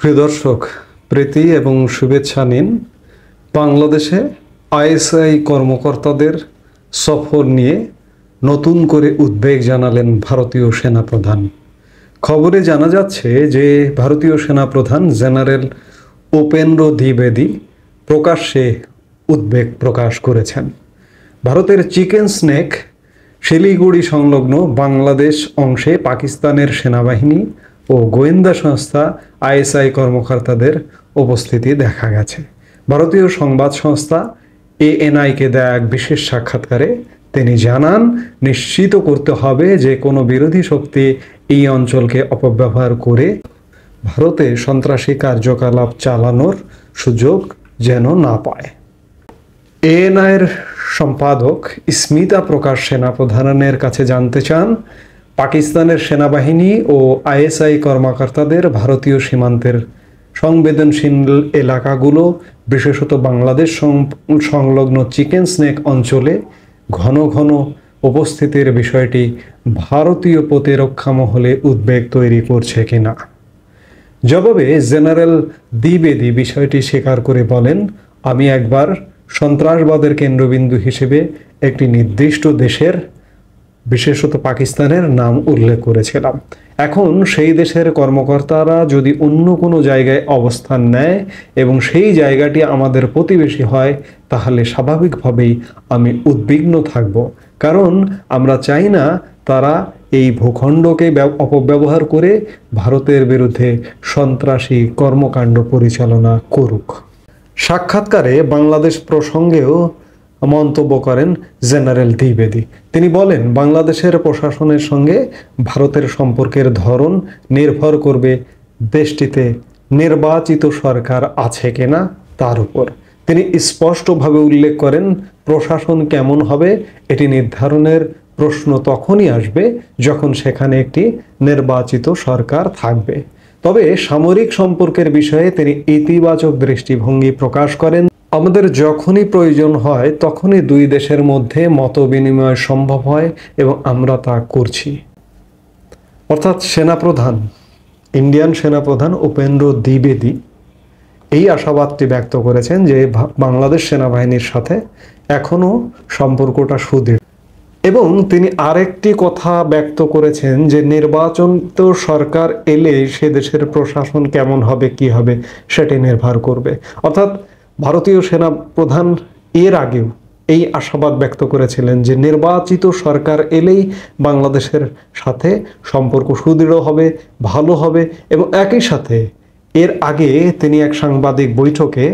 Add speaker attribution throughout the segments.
Speaker 1: প্রিয় দর্শক, প্রীতি এবং শুভেচ্ছা নিন। বাংলাদেশে আইএসআই কর্মকর্তাদের সফর নিয়ে নতুন করে উদ্বেগ জানালেন ভারতীয় সেনাপ্রধান। খবরে জানা যাচ্ছে যে ভারতীয় সেনাপ্রধান জেনারেল উপেন্দ্র দ্বিবেদী প্রকাশ্যে উদ্বেগ প্রকাশ করেছেন। ভারতের চিকেন স্নেক শিলিগুড়ি সংলগ্ন বাংলাদেশ অংশে পাকিস্তানের সেনাবাহিনী ও গোয়েন্দা সংস্থা আইএসআই কর্মকর্তাদের উপস্থিতি দেখা গেছে। ভারতীয় সংবাদ সংস্থা এএনআইকে দেয়া এক বিশেষ সাক্ষাৎকারে তিনি জানান, নিশ্চিত করতে হবে যে কোনো বিরোধী শক্তি এই অঞ্চলকে অপব্যবহার করে ভারতে সন্ত্রাসী কার্যকলাপ চালানোর সুযোগ যেন না পায়। এএনআইয়ের সম্পাদক স্মিতা প্রকাশ সেনাপ্রধানের কাছে জানতে চান, পাকিস্তানের সেনাবাহিনী ও আইএসআই কর্মকর্তাদের ভারতীয় সীমান্তের সংবেদনশীল এলাকাগুলো, বিশেষত বাংলাদেশ সংলগ্ন চিকেন স্নেক অঞ্চলে ঘন ঘন উপস্থিতির বিষয়টি ভারতীয় প্রতিরক্ষা মহলে উদ্বেগ তৈরি করছে কিনা। জবাবে জেনারেল দ্বিবেদী বিষয়টি স্বীকার করে বলেন, আমি একবার সন্ত্রাসবাদের কেন্দ্রবিন্দু হিসেবে একটি নির্দিষ্ট দেশের, বিশেষত পাকিস্তানের নাম উল্লেখ করেছিলাম। এখন সেই দেশের কর্মকর্তারা যদি অন্য কোনো জায়গায় অবস্থান নেয় এবং সেই জায়গাটি আমাদের প্রতিবেশী হয়, তাহলে স্বাভাবিকভাবেই আমি উদ্বিগ্ন থাকব, কারণ আমরা চাই না তারা এই ভূখণ্ডকে অপব্যবহার করে ভারতের বিরুদ্ধে সন্ত্রাসী কর্মকাণ্ড পরিচালনা করুক। সাক্ষাৎকারে বাংলাদেশ প্রসঙ্গেও মন্তব্য করেন জেনারেল দ্বিবেদী। তিনি বলেন, বাংলাদেশের প্রশাসনের সঙ্গে ভারতের সম্পর্কের ধরন নির্ভর করবে দেশটিতে নির্বাচিত সরকার আছে কিনা তার উপর। তিনি স্পষ্টভাবে উল্লেখ করেন, প্রশাসন কেমন হবে এটি নির্ধারণের প্রশ্ন তখনই আসবে যখন সেখানে একটি নির্বাচিত সরকার থাকবে। তবে সামরিক সম্পর্কের বিষয়ে তিনি ইতিবাচক দৃষ্টিভঙ্গি প্রকাশ করেন। আমাদের যখনই প্রয়োজন হয় তখনই দুই দেশের মধ্যে মত বিনিময় সম্ভব হয় এবং আমরা তা করছি। অর্থাৎ সেনাপ্রধান, ইন্ডিয়ান সেনাপ্রধান উপেন্দ্র দ্বিবেদী এই আশাবাদটি ব্যক্ত করেছেন যে বাংলাদেশ সেনাবাহিনীর সাথে এখনও সম্পর্কটা সুদৃঢ়। এবং তিনি আরেকটি কথা ব্যক্ত করেছেন যে নির্বাচিত সরকার এলে সে দেশের প্রশাসন কেমন হবে, কি হবে সেটি নির্ভর করবে। অর্থাৎ ভারতীয় সেনাপ্রধান এর আগেও এই আশাবাদ ব্যক্ত করেছিলেন যে নির্বাচিত সরকার এলেই বাংলাদেশের সাথে সম্পর্ক সুদৃঢ় হবে, ভালো হবে। এবং একই সাথে এর আগে তিনি এক সাংবাদিক বৈঠকে,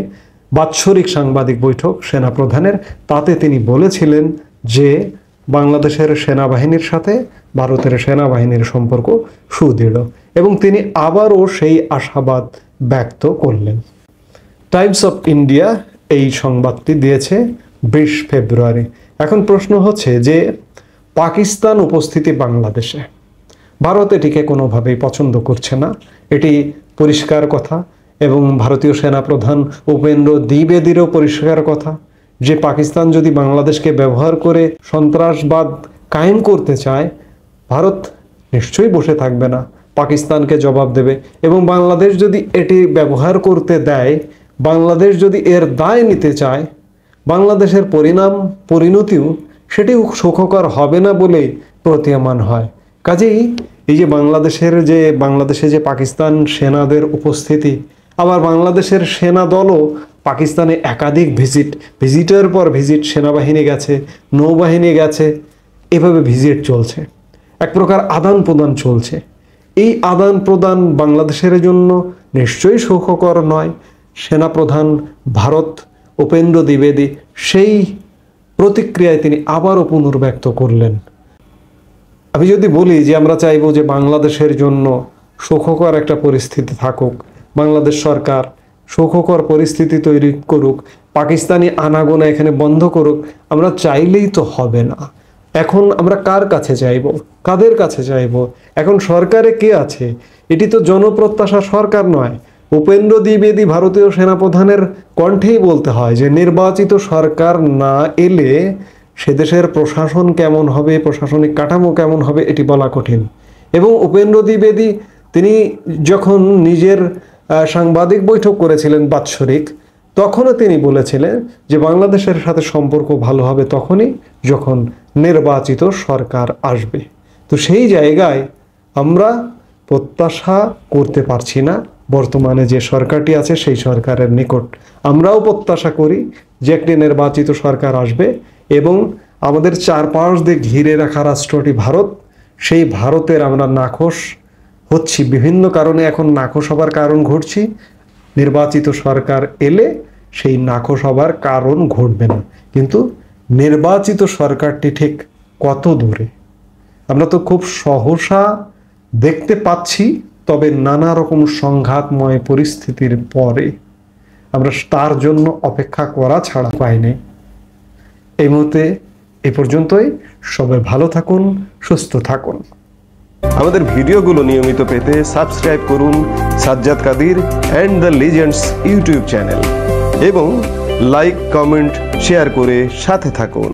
Speaker 1: বাৎসরিক সাংবাদিক বৈঠক সেনাপ্রধানের, তাতে তিনি বলেছিলেন যে বাংলাদেশের সেনাবাহিনীর সাথে ভারতের সেনাবাহিনীর সম্পর্ক সুদৃঢ়, এবং তিনি আবারও সেই আশাবাদ ব্যক্ত করলেন। টাইমস অফ ইন্ডিয়া এই সংবাদটি দিয়েছে 20 ফেব্রুয়ারি। এখন প্রশ্ন হচ্ছে যে পাকিস্তান উপস্থিতি বাংলাদেশে, ভারত এটিকে কোনোভাবেই পছন্দ করছে না, এটি পরিষ্কার কথা। এবং ভারতীয় সেনাপ্রধান উপেন্দ্র দ্বিবেদীরও পরিষ্কার কথা যে পাকিস্তান যদি বাংলাদেশকে ব্যবহার করে সন্ত্রাসবাদ কায়েম করতে চায়, ভারত নিশ্চয়ই বসে থাকবে না, পাকিস্তানকে জবাব দেবে। এবং বাংলাদেশ যদি এটি ব্যবহার করতে দেয়, বাংলাদেশ যদি এর দায় নিতে চায়, বাংলাদেশের পরিণতিও সেটিও সুখকর হবে না বলেই প্রতীয়মান হয়। কাজেই এই যে বাংলাদেশে যে পাকিস্তান সেনাদের উপস্থিতি, আবার বাংলাদেশের সেনা দলও পাকিস্তানে একাধিক ভিজিটের পর ভিজিট, সেনাবাহিনী গেছে, নৌবাহিনী গেছে, এভাবে ভিজিট চলছে, এক প্রকার আদান প্রদান চলছে। এই আদান প্রদান বাংলাদেশের জন্য নিশ্চয়ই সুখকর নয়। সেনাপ্রধান ভারত উপেন্দ্র দ্বিবেদী সেই প্রতিক্রিয়ায় তিনি আবারও পুনর্ব্যক্ত করলেন। আমি যদি বলি যে আমরা চাইব যে বাংলাদেশের জন্য সুখকর একটা পরিস্থিতি থাকুক, বাংলাদেশ সরকার সুখকর পরিস্থিতি তৈরি করুক, পাকিস্তানি আনাগোনা এখানে বন্ধ করুক, আমরা চাইলেই তো হবে না। এখন আমরা কার কাছে চাইব, কাদের কাছে চাইব? এখন সরকারে কে আছে? এটি তো জনপ্রত্যাশা সরকার নয়। উপেন্দ্র দ্বিবেদী ভারতীয় সেনাপ্রধানের কণ্ঠেই বলতে হয় যে নির্বাচিত সরকার না এলে সে দেশের প্রশাসন কেমন হবে, প্রশাসনিক কাঠামো কেমন হবে এটি বলা কঠিন। এবং উপেন্দ্র দ্বিবেদী তিনি যখন নিজের সাংবাদিক বৈঠক করেছিলেন বাৎসরিক, তখনও তিনি বলেছিলেন যে বাংলাদেশের সাথে সম্পর্ক ভালো হবে তখনই যখন নির্বাচিত সরকার আসবে। তো সেই জায়গায় আমরা প্রত্যাশা করতে পারছি না বর্তমানে যে সরকারটি আছে সেই সরকারের নিকট। আমরাও প্রত্যাশা করি যে একটি নির্বাচিত সরকার আসবে এবং আমাদের চারপাশ দিয়ে ঘিরে রাখা রাষ্ট্রটি ভারত, সেই ভারতের আমরা নাখোশ হচ্ছি, বিভিন্ন কারণে এখন নাখোশ হবার কারণ ঘটছি। নির্বাচিত সরকার এলে সেই নাখোশ হবার কারণ ঘটবে না। কিন্তু নির্বাচিত সরকারটি ঠিক কত দূরে আমরা তো খুব সহসা দেখতে পাচ্ছি, তবে নানা রকম সংঘাতময় পরিস্থিতির পরে আমরা তার জন্য অপেক্ষা করা ছাড়া উপায় নেই। এই মুহূর্তে এ পর্যন্তই। সবাই ভালো থাকুন, সুস্থ থাকুন।
Speaker 2: আমাদের ভিডিওগুলো নিয়মিত পেতে সাবস্ক্রাইব করুন Sajjad Kadir and the legends YouTube channel এবং লাইক, কমেন্ট, শেয়ার করে সাথে থাকুন।